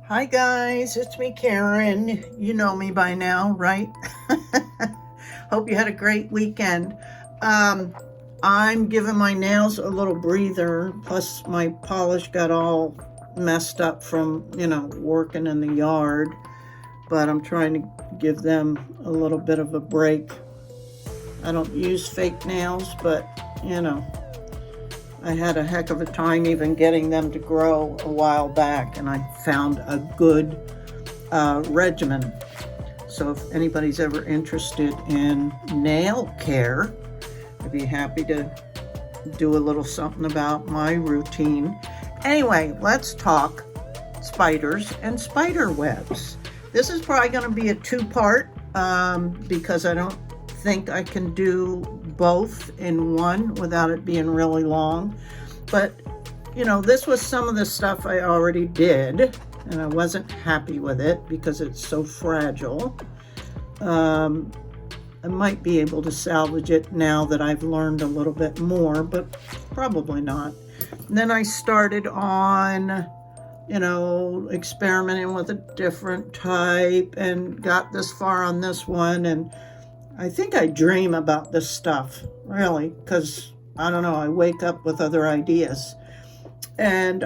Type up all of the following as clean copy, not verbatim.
Hi guys, it's me Karen. You know me by now, right? Hope you had a great weekend. I'm giving my nails a little breather, plus my polish got all messed up from, working in the yard, but I'm trying to give them a little bit of a break. I don't use fake nails, but, I had a heck of a time even getting them to grow a while back, and I found a good regimen. So if anybody's ever interested in nail care, I'd be happy to do a little something about my routine. Anyway, let's talk spiders and spider webs. This is probably going to be a two-part because I don't think I can do both in one without it being really long. But this was some of the stuff I already did, and I wasn't happy with it because it's so fragile. I might be able to salvage it now that I've learned a little bit more, but probably not. And then I started on experimenting with a different type and got this far on this one, and I think I dream about this stuff, really, because, I don't know, I wake up with other ideas. And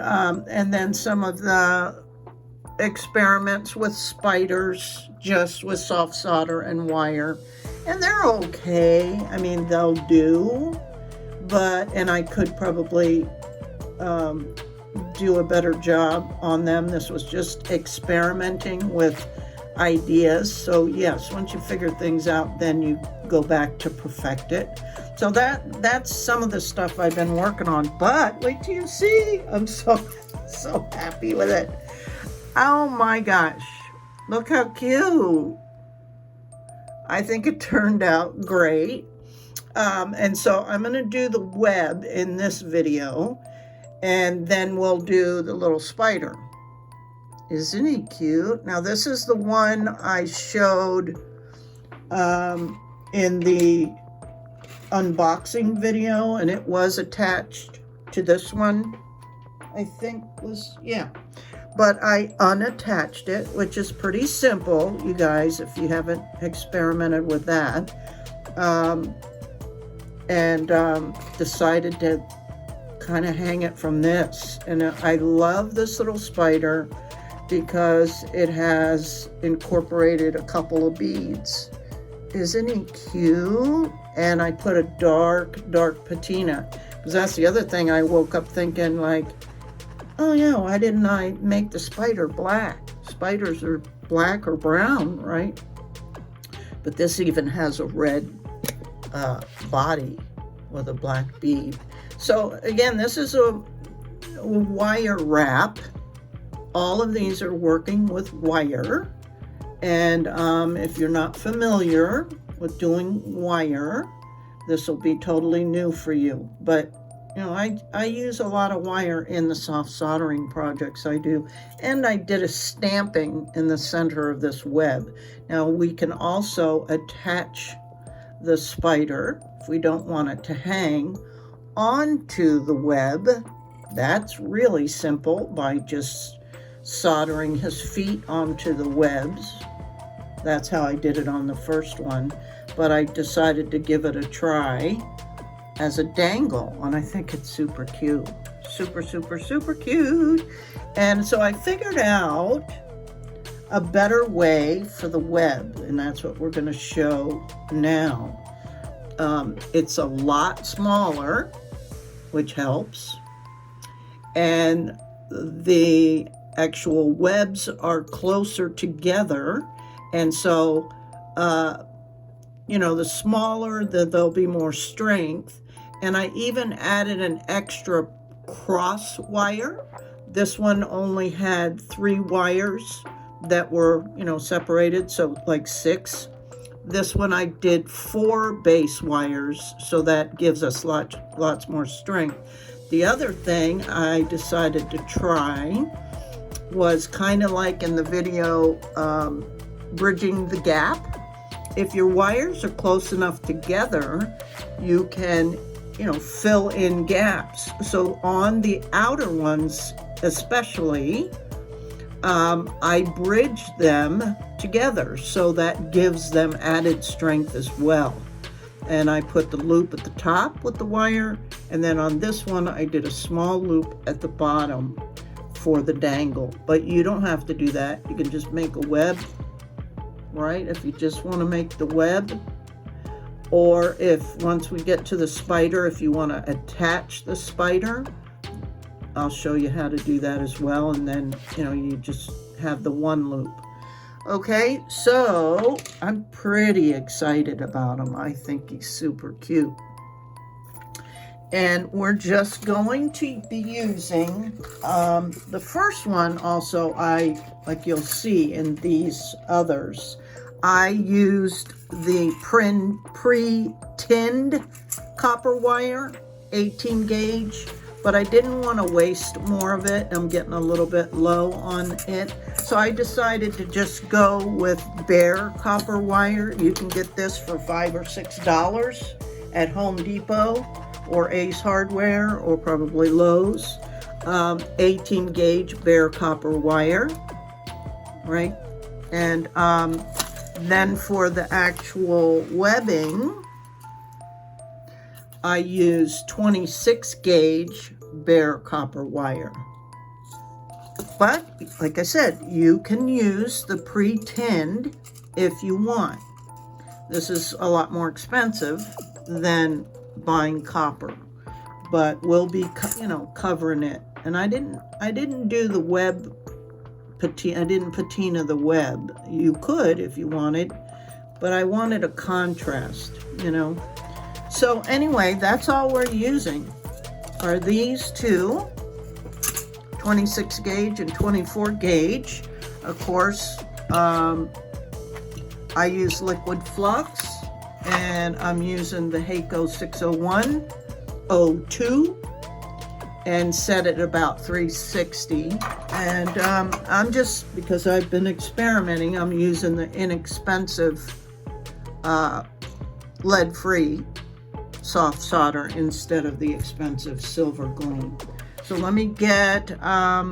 then some of the experiments with spiders, just with soft solder and wire. And they're okay. I mean, they'll do. And I could probably do a better job on them. This was just experimenting with ideas. So yes, once you figure things out, then you go back to perfect it. So that's some of the stuff I've been working on. But wait till you see. I'm so happy with it. Oh my gosh. Look how cute. I think it turned out great. And so I'm going to do the web in this video, and then we'll do the little spider. Isn't he cute? Now this is the one I showed in the unboxing video, and it was attached to this one, I think yeah. But I unattached it, which is pretty simple, you guys, if you haven't experimented with that. And decided to kind of hang it from this. And I love this little spider because it has incorporated a couple of beads. Isn't he cute? And I put a dark patina, because that's the other thing I woke up thinking, like, oh yeah, why didn't I make the spider black? Spiders are black or brown, right? But this even has a red body with a black bead. So again, this is a wire wrap. All of these are working with wire. And if you're not familiar with doing wire, this will be totally new for you. But I use a lot of wire in the soft soldering projects I do. And I did a stamping in the center of this web. Now we can also attach the spider, if we don't want it to hang, onto the web. That's really simple, by just soldering his feet onto the webs. That's how I did it on the first one. But I decided to give it a try as a dangle, and I think it's super cute. Super cute. And so I figured out a better way for the web, and that's what we're going to show now. It's a lot smaller, which helps, and the actual webs are closer together, and so the smaller, there'll be more strength. And I even added an extra cross wire. This one only had 3 wires that were, separated, so like 6. This one I did 4 base wires, so that gives us lots more strength. The other thing I decided to try was kind of like in the video, bridging the gap. If your wires are close enough together, you can, fill in gaps. So on the outer ones especially, I bridge them together, so that gives them added strength as well. And I put the loop at the top with the wire, and then on this one I did a small loop at the bottom for the dangle. But you don't have to do that. You can just make a web, right? If you just want to make the web, or if once we get to the spider, if you want to attach the spider, I'll show you how to do that as well. And then, you know, you just have the one loop. Okay, so I'm pretty excited about him. I think he's super cute. And we're just going to be using the first one also, like you'll see in these others, I used the pre-tinned copper wire, 18 gauge, but I didn't want to waste more of it. I'm getting a little bit low on it. So I decided to just go with bare copper wire. You can get this for $5 or $6 at Home Depot or Ace Hardware or probably Lowe's. 18 gauge bare copper wire, right? And then for the actual webbing, I use 26 gauge bare copper wire. But like I said, you can use the pre-tinned if you want. This is a lot more expensive than buying copper, but we'll be, you know, covering it. And I didn't do the web patina. I didn't patina the web. You could if you wanted, but I wanted a contrast, you know. So anyway, that's all we're using are these two, 26 gauge and 24 gauge. Of course, I use liquid flux, and I'm using the Heiko 601-02 and set it about 360. And I'm just, because I've been experimenting, I'm using the inexpensive lead-free soft solder instead of the expensive silver gleam. So let me get, oh,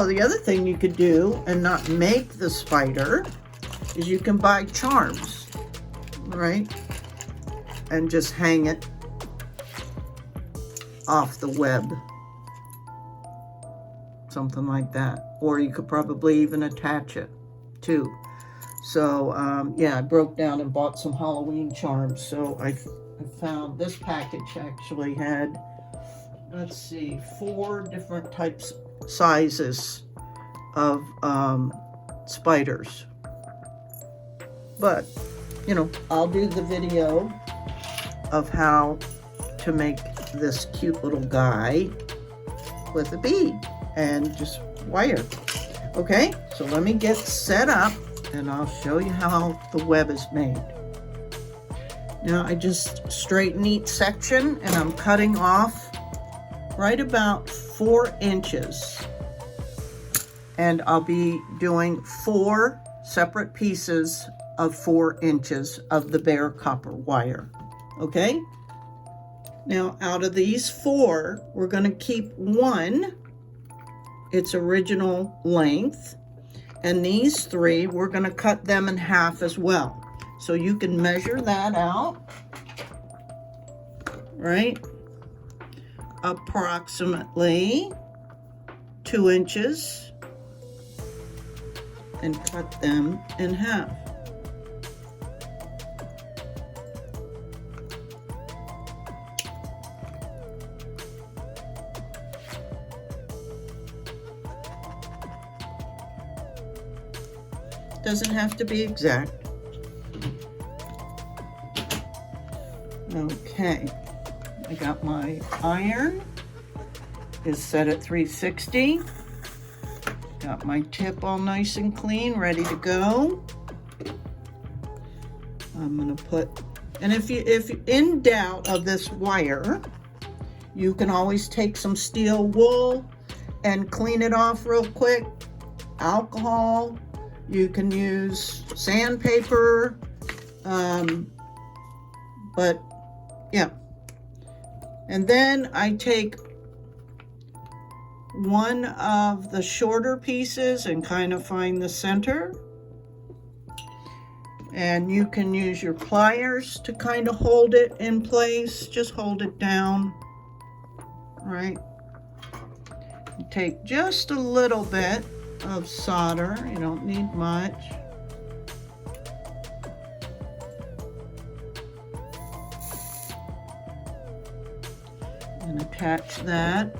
the other thing you could do and not make the spider is you can buy charms, right? And just hang it off the web. Something like that. Or you could probably even attach it too. So yeah, I broke down and bought some Halloween charms. So I found this package actually had, let's see, 4 different types, sizes of spiders. But, you know, I'll do the video of how to make this cute little guy with a bead and just wire. Okay, so let me get set up and I'll show you how the web is made. Now I just straighten each section and I'm cutting off right about 4 inches. And I'll be doing 4 separate pieces of 4 inches of the bare copper wire. Okay? Now out of these 4, we're going to keep 1 its original length. And these 3, we're going to cut them in half as well. So you can measure that out, right? Approximately 2 inches, and cut them in half. Doesn't have to be exact. Okay, I got my iron, is set at 360. Got my tip all nice and clean, ready to go. I'm gonna put, and if you're in doubt of this wire, you can always take some steel wool and clean it off real quick. Alcohol, you can use sandpaper, but yeah. And then I take one of the shorter pieces and kind of find the center. And you can use your pliers to kind of hold it in place. Just hold it down, right? Take just a little bit of solder. You don't need much. And attach that.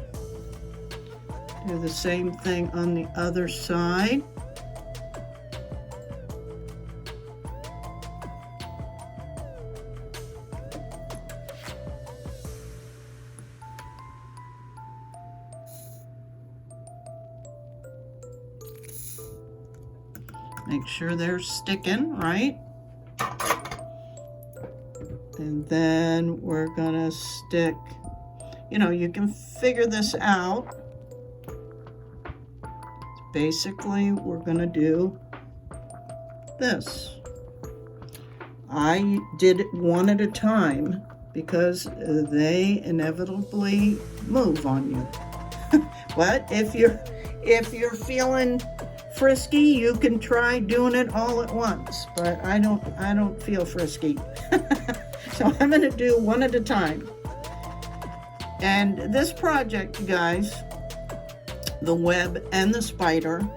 Do the same thing on the other side. Make sure they're sticking, right? And then we're gonna stick, you know, you can figure this out. Basically, we're gonna do this. I did it one at a time because they inevitably move on you. But if you're feeling frisky, you can try doing it all at once, but I don't feel frisky. So I'm going to do one at a time. And this project, you guys, the web and the spider,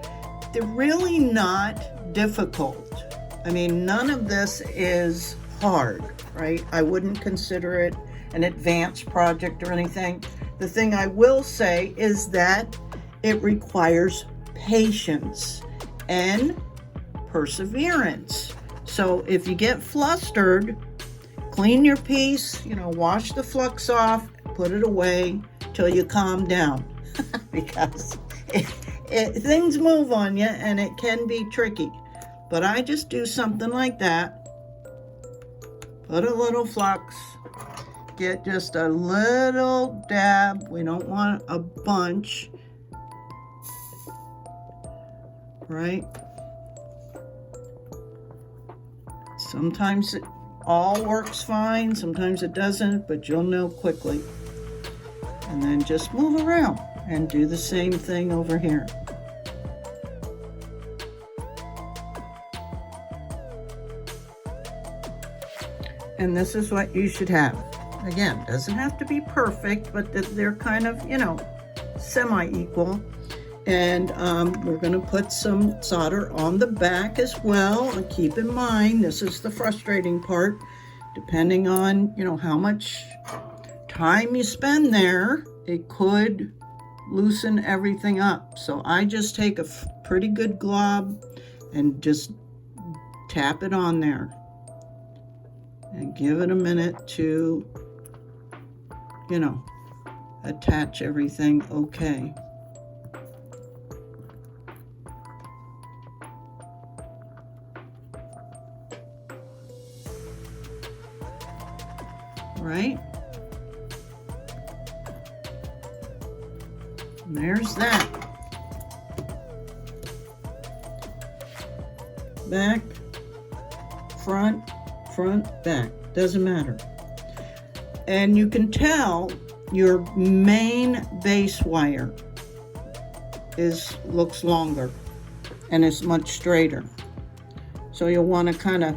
they're really not difficult. I mean, none of this is hard, right? I wouldn't consider it an advanced project or anything. The thing I will say is that it requires patience and perseverance. So if you get flustered, clean your piece, you know, wash the flux off, put it away till you calm down. Because things move on you and it can be tricky. But I just do something like that. Put a little flux, get just a little dab. We don't want a bunch. Right? Sometimes it all works fine, sometimes it doesn't, but you'll know quickly. And then just move around and do the same thing over here. And this is what you should have. Again, doesn't have to be perfect, but they're kind of, you know, semi-equal. And we're going to put some solder on the back as well. And keep in mind, this is the frustrating part. Depending on, you know, how much time you spend there, it could loosen everything up. So I just take a pretty good glob and just tap it on there. And give it a minute to, you know, attach everything okay. Right? And there's that. Back, front, back. Doesn't matter. And you can tell your main base wire looks longer and it's much straighter. So you'll want to kind of,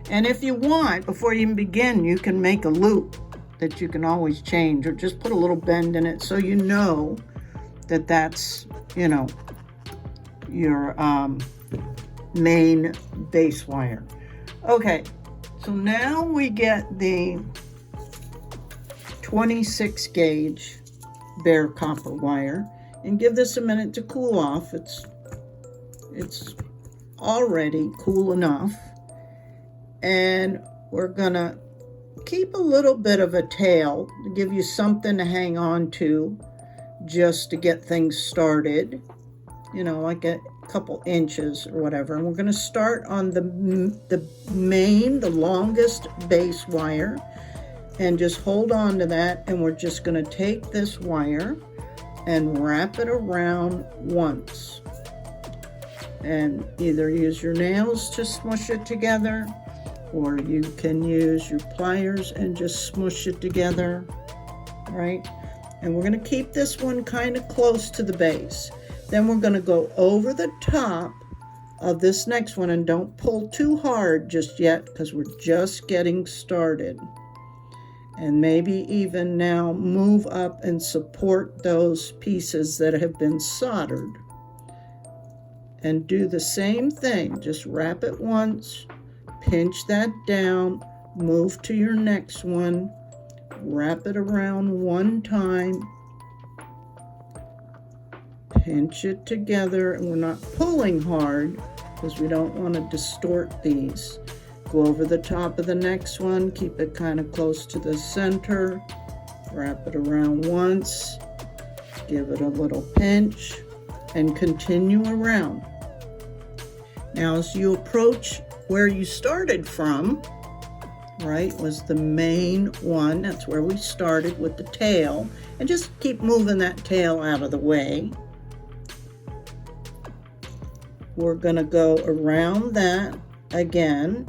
and if you want, before you even begin, you can make a loop that you can always change, or just put a little bend in it so you know that that's, you know, your main base wire. Okay, so now we get the 26 gauge bare copper wire, and give this a minute to cool off. It's already cool enough. And we're gonna keep a little bit of a tail to give you something to hang on to just to get things started, you know, like a couple inches or whatever. And we're gonna start on the main, the longest base wire, and just hold on to that. And we're just gonna take this wire and wrap it around once, and either use your nails to smush it together, or you can use your pliers and just smush it together, right? And we're going to keep this one kind of close to the base. Then we're going to go over the top of this next one, and don't pull too hard just yet because we're just getting started. And maybe even now move up and support those pieces that have been soldered. And do the same thing, just wrap it once, pinch that down, move to your next one, wrap it around one time, pinch it together, and we're not pulling hard because we don't want to distort these. Go over the top of the next one, keep it kind of close to the center, wrap it around once, give it a little pinch, and continue around. Now as you approach where you started from, right, was the main one, that's where we started with the tail, and just keep moving that tail out of the way. We're going to go around that again,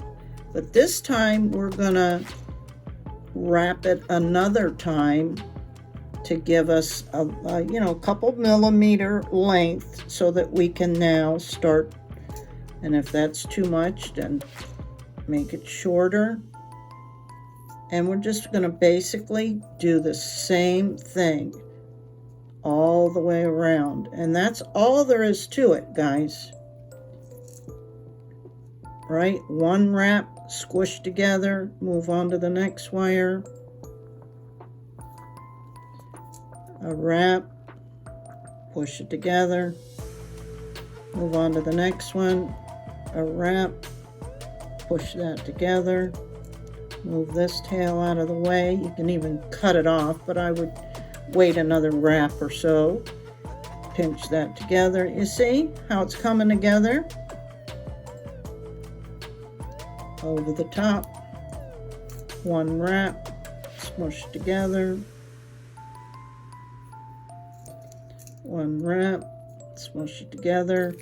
but this time we're going to wrap it another time to give us a couple millimeter length so that we can now start. And if that's too much, then make it shorter. And we're just going to basically do the same thing all the way around. And that's all there is to it, guys. Right? One wrap, squish together, move on to the next wire. A wrap, push it together, move on to the next one. A wrap, push that together, move this tail out of the way. You can even cut it off, but I would wait another wrap or so. Pinch that together. You see how it's coming together? Over the top, one wrap, smush together, one wrap, smush it together.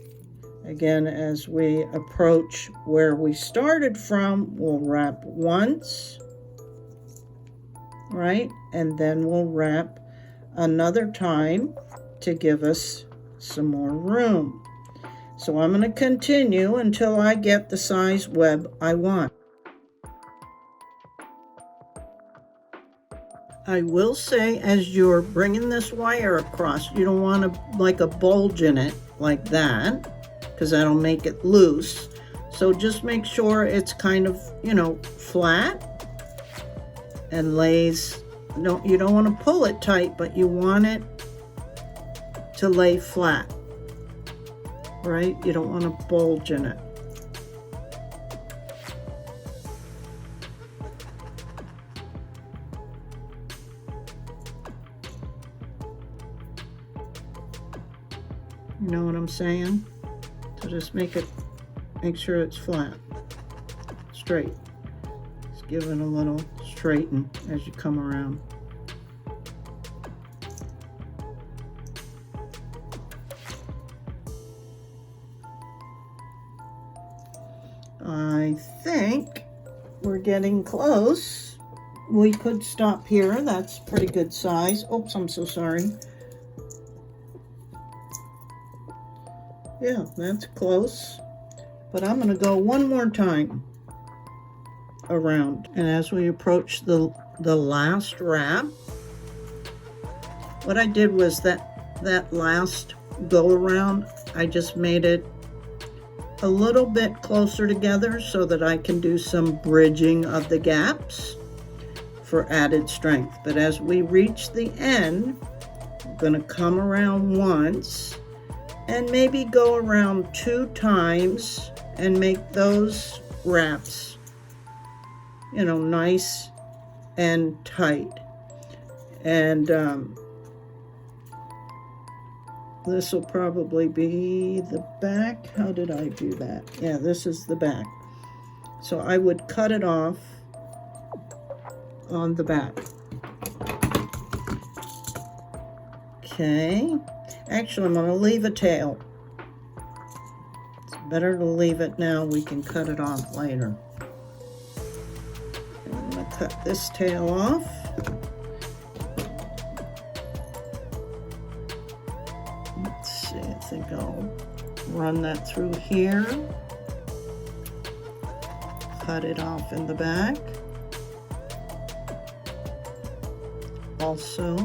Again, as we approach where we started from, we'll wrap once, right? And then we'll wrap another time to give us some more room. So I'm going to continue until I get the size web I want. I will say, as you're bringing this wire across, you don't want to like a bulge in it like that, because that'll make it loose. So just make sure it's kind of, flat and lays. No, you don't want to pull it tight, but you want it to lay flat. Right? You don't want to bulge in it. You know what I'm saying? So just make sure it's flat, straight. Just give it a little straighten as you come around. I think we're getting close. We could stop here. That's pretty good size. Oops, I'm so sorry. Yeah, that's close. But I'm going to go one more time around. And as we approach the last wrap, what I did was that last go around, I just made it a little bit closer together so that I can do some bridging of the gaps for added strength. But as we reach the end, I'm going to come around once and maybe go around 2 times and make those wraps, nice and tight. And this will probably be the back. How did I do that? Yeah, this is the back. So I would cut it off on the back. Okay. Actually, I'm going to leave a tail. It's better to leave it now. We can cut it off later. I'm going to cut this tail off. Let's see, I think I'll run that through here. Cut it off in the back. Also,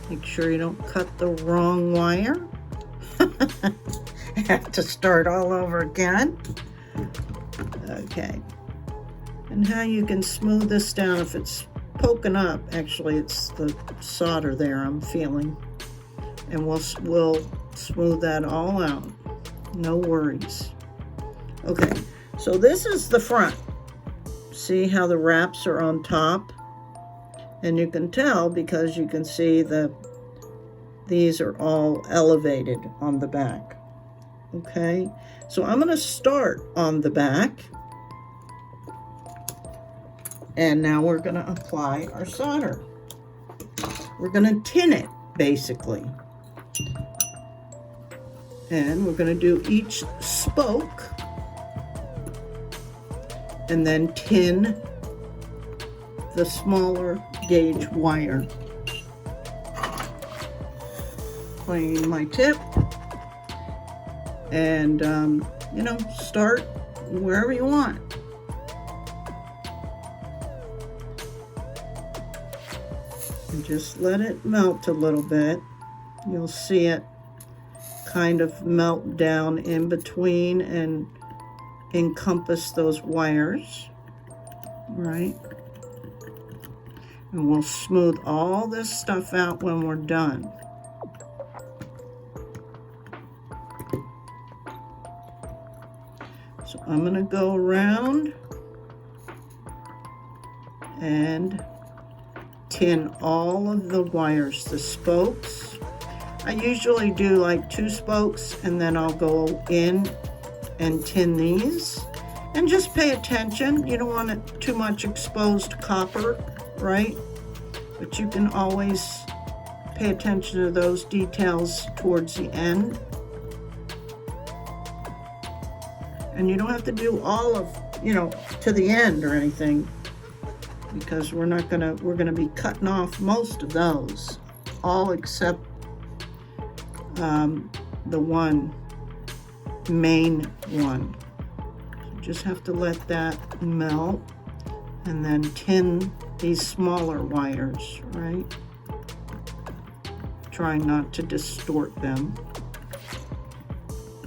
make sure you don't cut the wrong wire. Have to start all over again. Okay. And how you can smooth this down if it's poking up. Actually, it's the solder there I'm feeling. And we'll smooth that all out. No worries. Okay, so this is the front. See how the wraps are on top? And you can tell because you can see these are all elevated on the back. Okay, so I'm going to start on the back. And now we're going to apply our solder. We're going to tin it, basically. And we're going to do each spoke and then tin the smaller gauge wire. Clean my tip and, you know, start wherever you want. And just let it melt a little bit. You'll see it kind of melt down in between and encompass those wires, right? And we'll smooth all this stuff out when we're done. So I'm going to go around and tin all of the wires, the spokes. I usually do like 2 spokes and then I'll go in and tin these. And just pay attention. You don't want it too much exposed copper, right? But you can always pay attention to those details towards the end. And you don't have to do all of, you know, to the end or anything, because we're gonna be cutting off most of those, all except the one main one. So just have to let that melt and then tin these smaller wires, right? Trying not to distort them.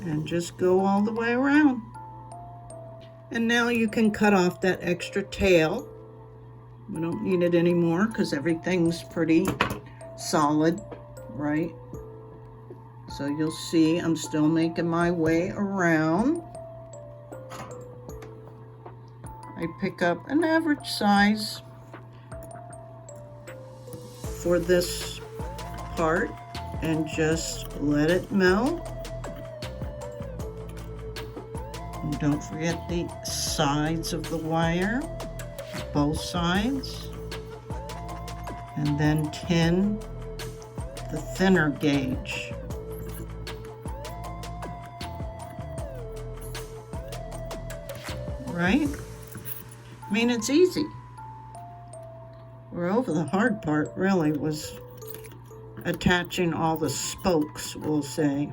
And just go all the way around. And now you can cut off that extra tail. We don't need it anymore because everything's pretty solid, right? So you'll see I'm still making my way around. I pick up an average size for this part and just let it melt. And don't forget the sides of the wire, both sides, and then tin the thinner gauge. Right? I mean, it's easy. We're over the hard part, really, was attaching all the spokes, we'll say.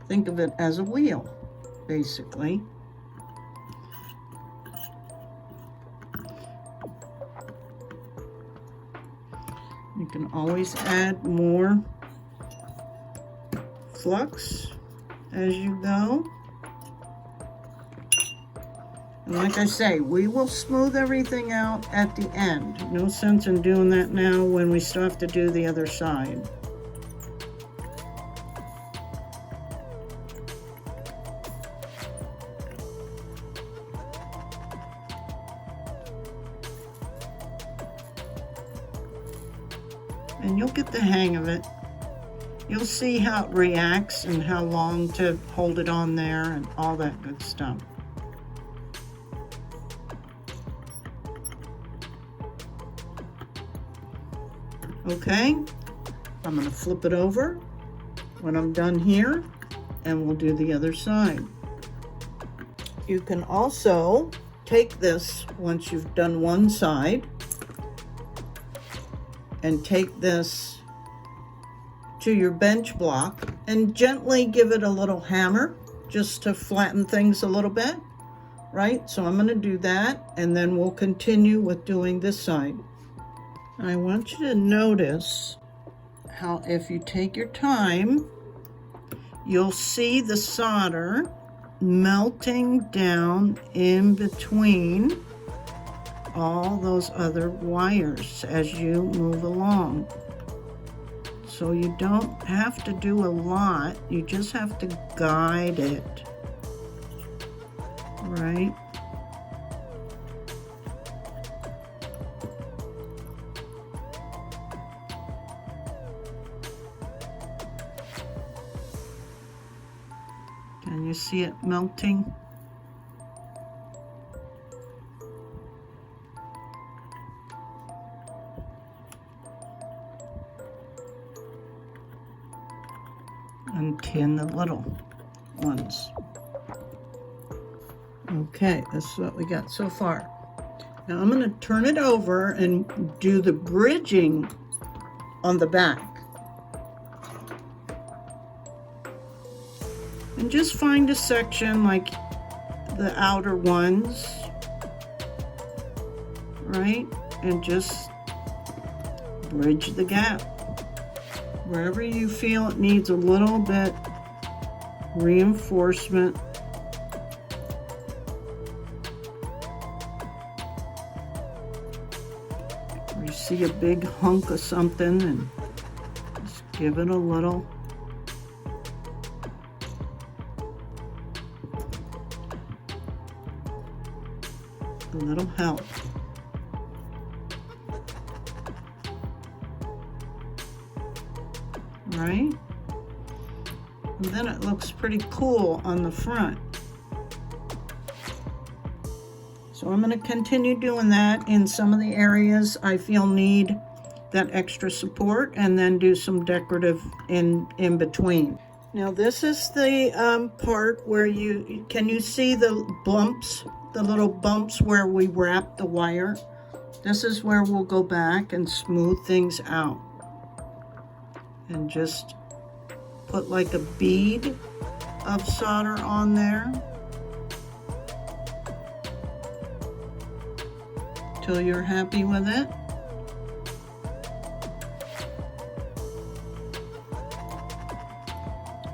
Think of it as a wheel, basically. You can always add more flux as you go. And like I say, we will smooth everything out at the end. No sense in doing that now when we still have to do the other side. And you'll get the hang of it. You'll see how it reacts and how long to hold it on there and all that good stuff. Okay, I'm going to flip it over when I'm done here, and we'll do the other side. You can also take this once you've done one side and take this to your bench block and gently give it a little hammer just to flatten things a little bit, right? So I'm going to do that, and then we'll continue with doing this side. I want you to notice how if you take your time, you'll see the solder melting down in between all those other wires as you move along. So you don't have to do a lot, you just have to guide it, right? Can you see it melting? And tin the little ones. Okay, this is what we got so far. Now I'm going to turn it over and do the bridging on the back. And just find a section like the outer ones, right? And just bridge the gap. Wherever you feel it needs a little bit reinforcement. Or you see a big hunk of something and just give it a little help. Right? And then it looks pretty cool on the front. So I'm going to continue doing that in some of the areas I feel need that extra support, and then do some decorative in between. Now this is the part where can you see the bumps, the little bumps where we wrap the wire? This is where we'll go back and smooth things out. And just put like a bead of solder on there till you're happy with it.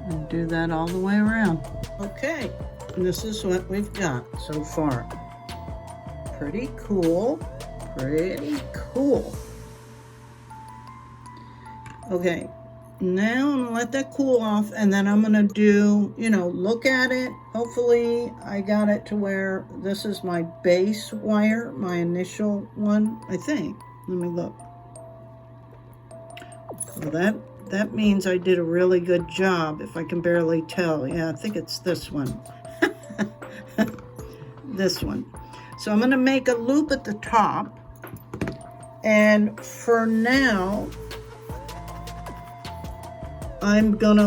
And do that all the way around. Okay, and this is what we've got so far. Pretty cool, pretty cool. Okay. Now I'm gonna let that cool off, and then I'm gonna do, look at it. Hopefully I got it to where this is my base wire, my initial one, I think. Let me look. Well, that means I did a really good job, if I can barely tell. Yeah, I think it's this one. This one. So I'm gonna make a loop at the top, and for now, I'm gonna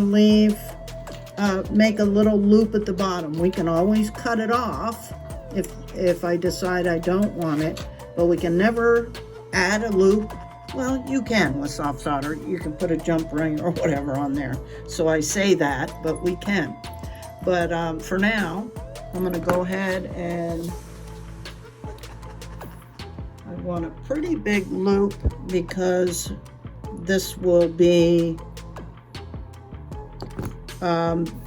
make a little loop at the bottom. We can always cut it off if I decide I don't want it, but we can never add a loop. Well, you can with soft solder. You can put a jump ring or whatever on there. So I say that, but we can. But for now, I'm gonna go ahead and I want a pretty big loop because this will be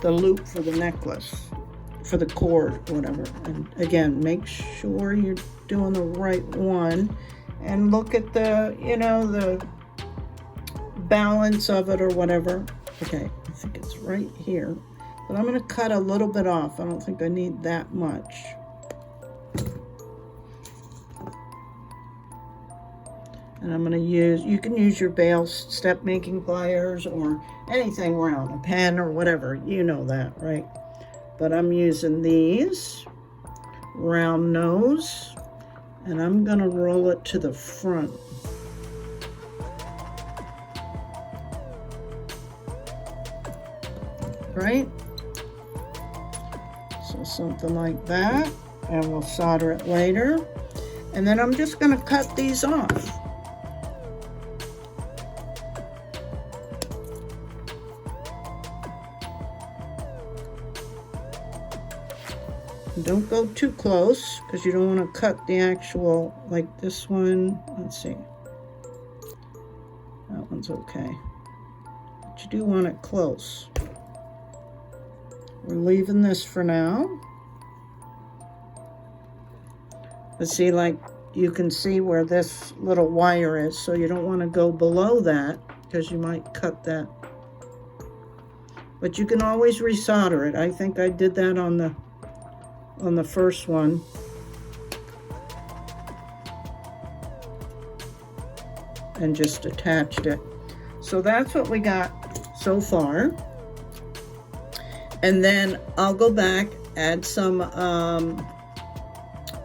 the loop for the necklace, for the cord, whatever. And again, make sure you're doing the right one, and look at the, the balance of it or whatever. Okay, I think it's right here, but I'm going to cut a little bit off. I don't think I need that much. And I'm going to you can use your bail step making pliers or anything round, a pen or whatever, you know that, right? But I'm using these round nose, and I'm going to roll it to the front. Right? So something like that, and we'll solder it later. And then I'm just going to cut these off. Don't go too close because you don't want to cut the actual, like this one. Let's see. That one's okay. But you do want it close. We're leaving this for now. But see, like, you can see where this little wire is, so you don't want to go below that because you might cut that. But you can always resolder it. I think I did that on the first one. And just attached it. So that's what we got so far. And then I'll go back, add some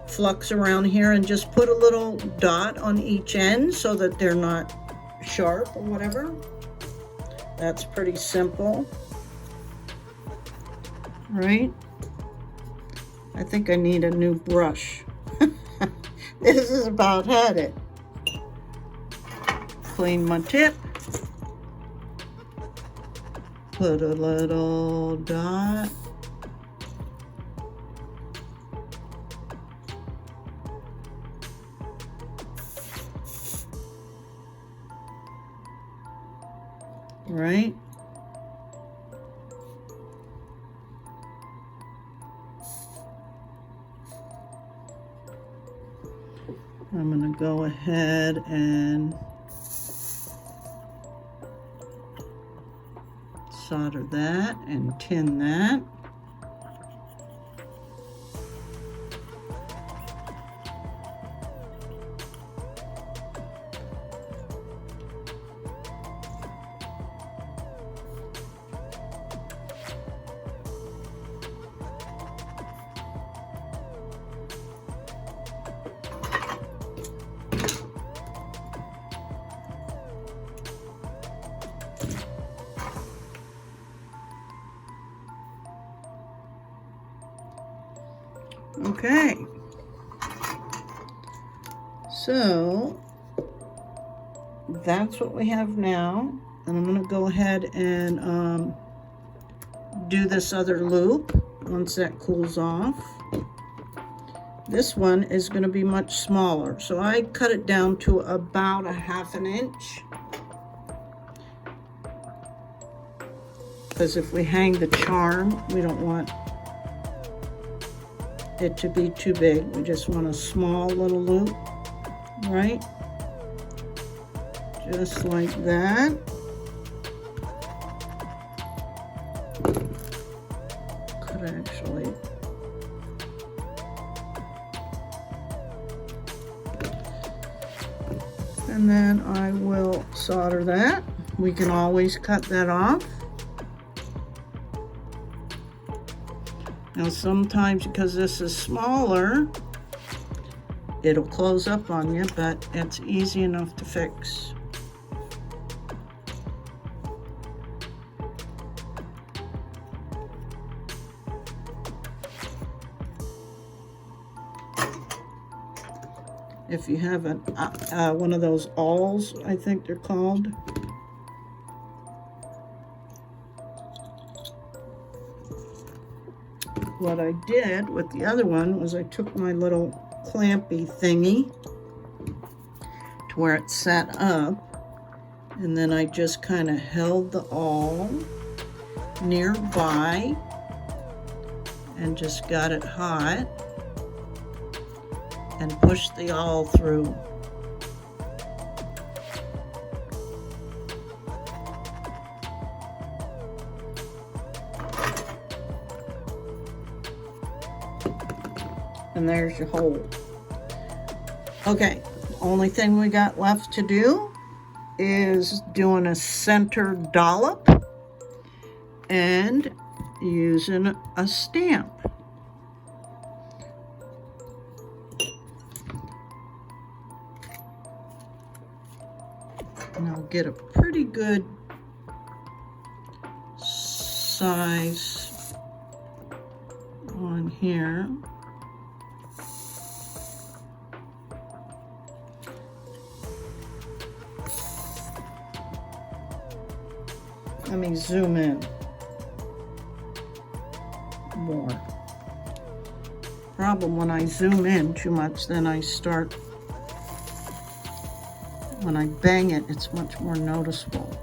flux around here and just put a little dot on each end so that they're not sharp or whatever. That's pretty simple. Right? I think I need a new brush. This is about had it. Clean my tip. Put a little dot. Right? I'm going to go ahead and solder that and tin that. Okay, so that's what we have now, and I'm going to go ahead and do this other loop once that cools off. This one is going to be much smaller, so I cut it down to about 1/2 inch, because if we hang the charm, we don't want it to be too big. We just want a small little loop, right? Just like that. Could actually and then I will solder that. We can always cut that off. Now sometimes, because this is smaller, it'll close up on you, but it's easy enough to fix. If you have one of those awls, I think they're called. What I did with the other one was I took my little clampy thingy to where it sat up, and then I just kind of held the awl nearby and just got it hot and pushed the awl through. And there's your hole. Okay, only thing we got left to do is doing a center dollop and using a stamp. And I'll get a pretty good size on here. Let me zoom in more. problem when I zoom in too much, then when I bang it, it's much more noticeable.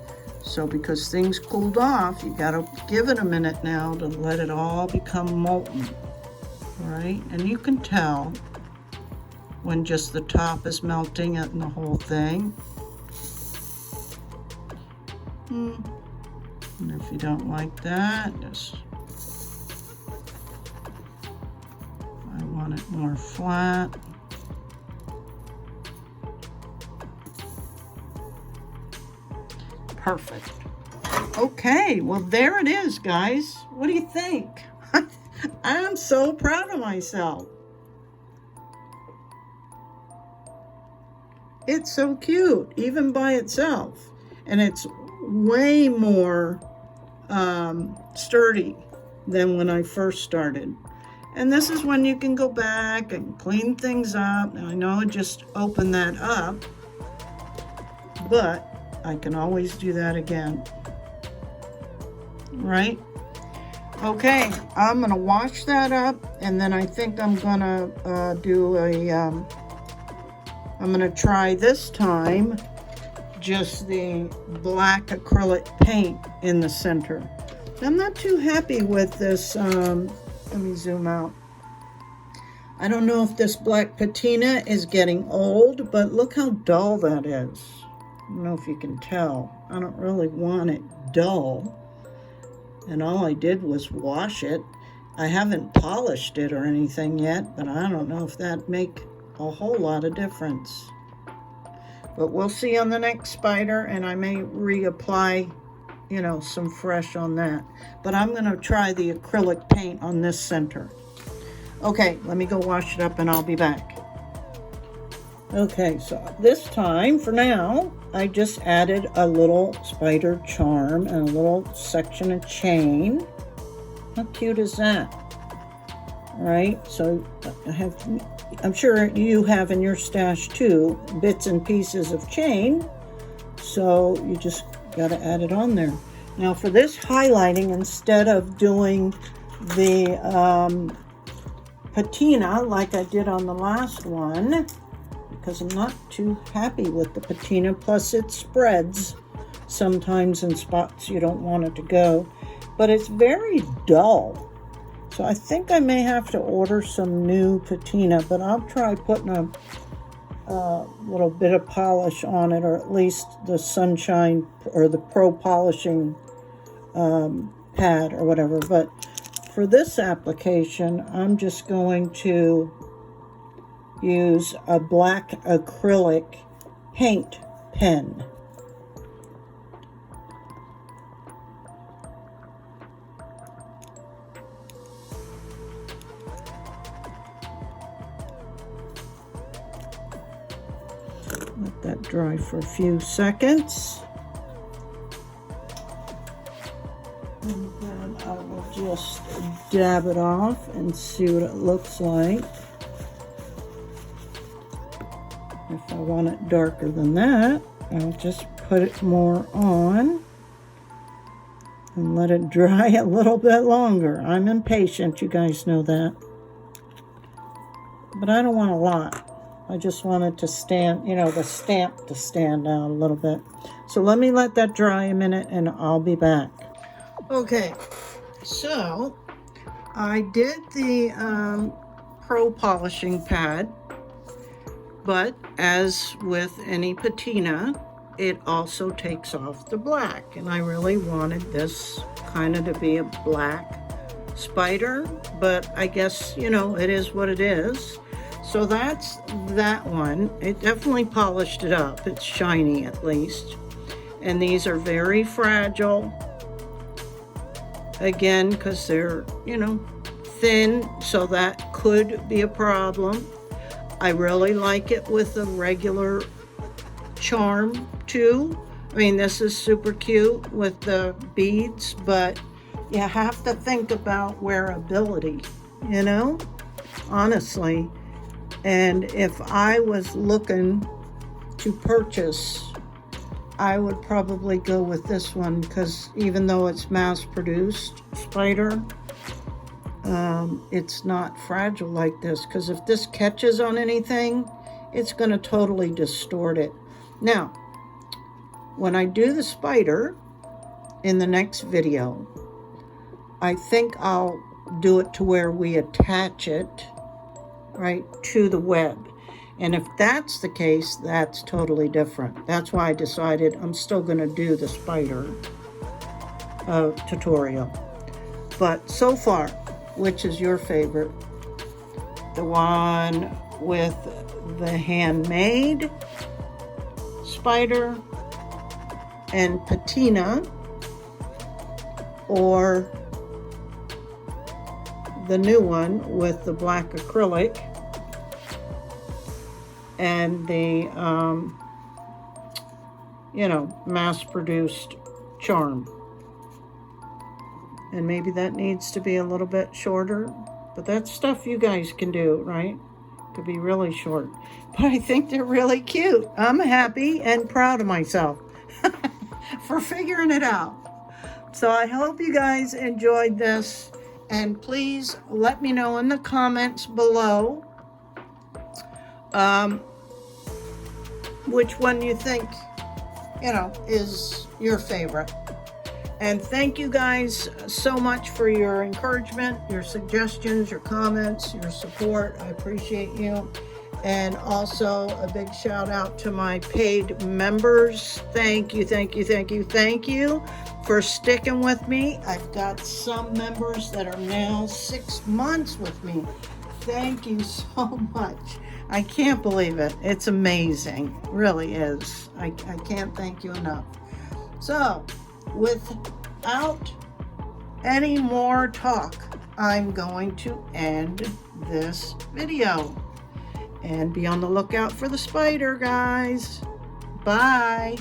So because things cooled off, you gotta give it a minute now to let it all become molten, right? And you can tell when just the top is melting and the whole thing. And if you don't like that, just, I want it more flat. Perfect. Okay, well there it is, guys. What do you think? I'm so proud of myself. It's so cute, even by itself. And it's way more sturdy than when I first started. And this is when you can go back and clean things up. Now I know I just opened that up, but I can always do that again, right? Okay, I'm gonna wash that up, and then I think I'm gonna I'm gonna try this time just the black acrylic paint in the center. I'm not too happy with this, let me zoom out. I don't know if this black patina is getting old, but look how dull that is. I don't know if you can tell. I don't really want it dull. And all I did was wash it. I haven't polished it or anything yet, but I don't know if that'd make a whole lot of difference. But we'll see on the next spider, and I may reapply, you know, some fresh on that. But I'm gonna try the acrylic paint on this center. Okay, let me go wash it up and I'll be back. Okay, so this time, for now, I just added a little spider charm and a little section of chain. How cute is that? All right, so I'm sure you have in your stash too, bits and pieces of chain. So you just gotta add it on there. Now for this highlighting, instead of doing the patina like I did on the last one, because I'm not too happy with the patina, plus it spreads sometimes in spots you don't want it to go, but it's very dull. So I think I may have to order some new patina, but I'll try putting a little bit of polish on it, or at least the sunshine or the pro polishing pad or whatever. But for this application, I'm just going to use a black acrylic paint pen. Let that dry for a few seconds. And then I will just dab it off and see what it looks like. If I want it darker than that, I'll just put it more on and let it dry a little bit longer. I'm impatient, you guys know that. But I don't want a lot. I just want it to stand, you know, the stamp to stand out a little bit. So let me let that dry a minute and I'll be back. Okay, so I did the pro polishing pad, but as with any patina, it also takes off the black. And I really wanted this kind of to be a black spider, but I guess, you know, it is what it is. So that's that one. It definitely polished it up. It's shiny at least. And these are very fragile. Again, because they're, you know, thin, so that could be a problem. I really like it with a regular charm too. I mean, this is super cute with the beads, but you have to think about wearability, you know, honestly. And if I was looking to purchase, I would probably go with this one, because even though it's mass-produced spider, it's not fragile like this, because if this catches on anything, it's going to totally distort it. Now, when I do the spider in the next video, I think I'll do it to where we attach it right to the web. And if that's the case, that's totally different. That's why I decided I'm still going to do the spider tutorial. But so far, which is your favorite? The one with the handmade spider and patina, or the new one with the black acrylic and the mass-produced charm. And maybe that needs to be a little bit shorter, but that's stuff you guys can do, right? Could be really short, but I think they're really cute. I'm happy and proud of myself for figuring it out. So I hope you guys enjoyed this, and please let me know in the comments below which one you think, is your favorite. And thank you guys so much for your encouragement, your suggestions, your comments, your support. I appreciate you. And also a big shout out to my paid members. Thank you, thank you, thank you, thank you for sticking with me. I've got some members that are now 6 months with me. Thank you so much. I can't believe it. It's amazing. It really is. I can't thank you enough. So, without any more talk, I'm going to end this video. And be on the lookout for the spider, guys. Bye.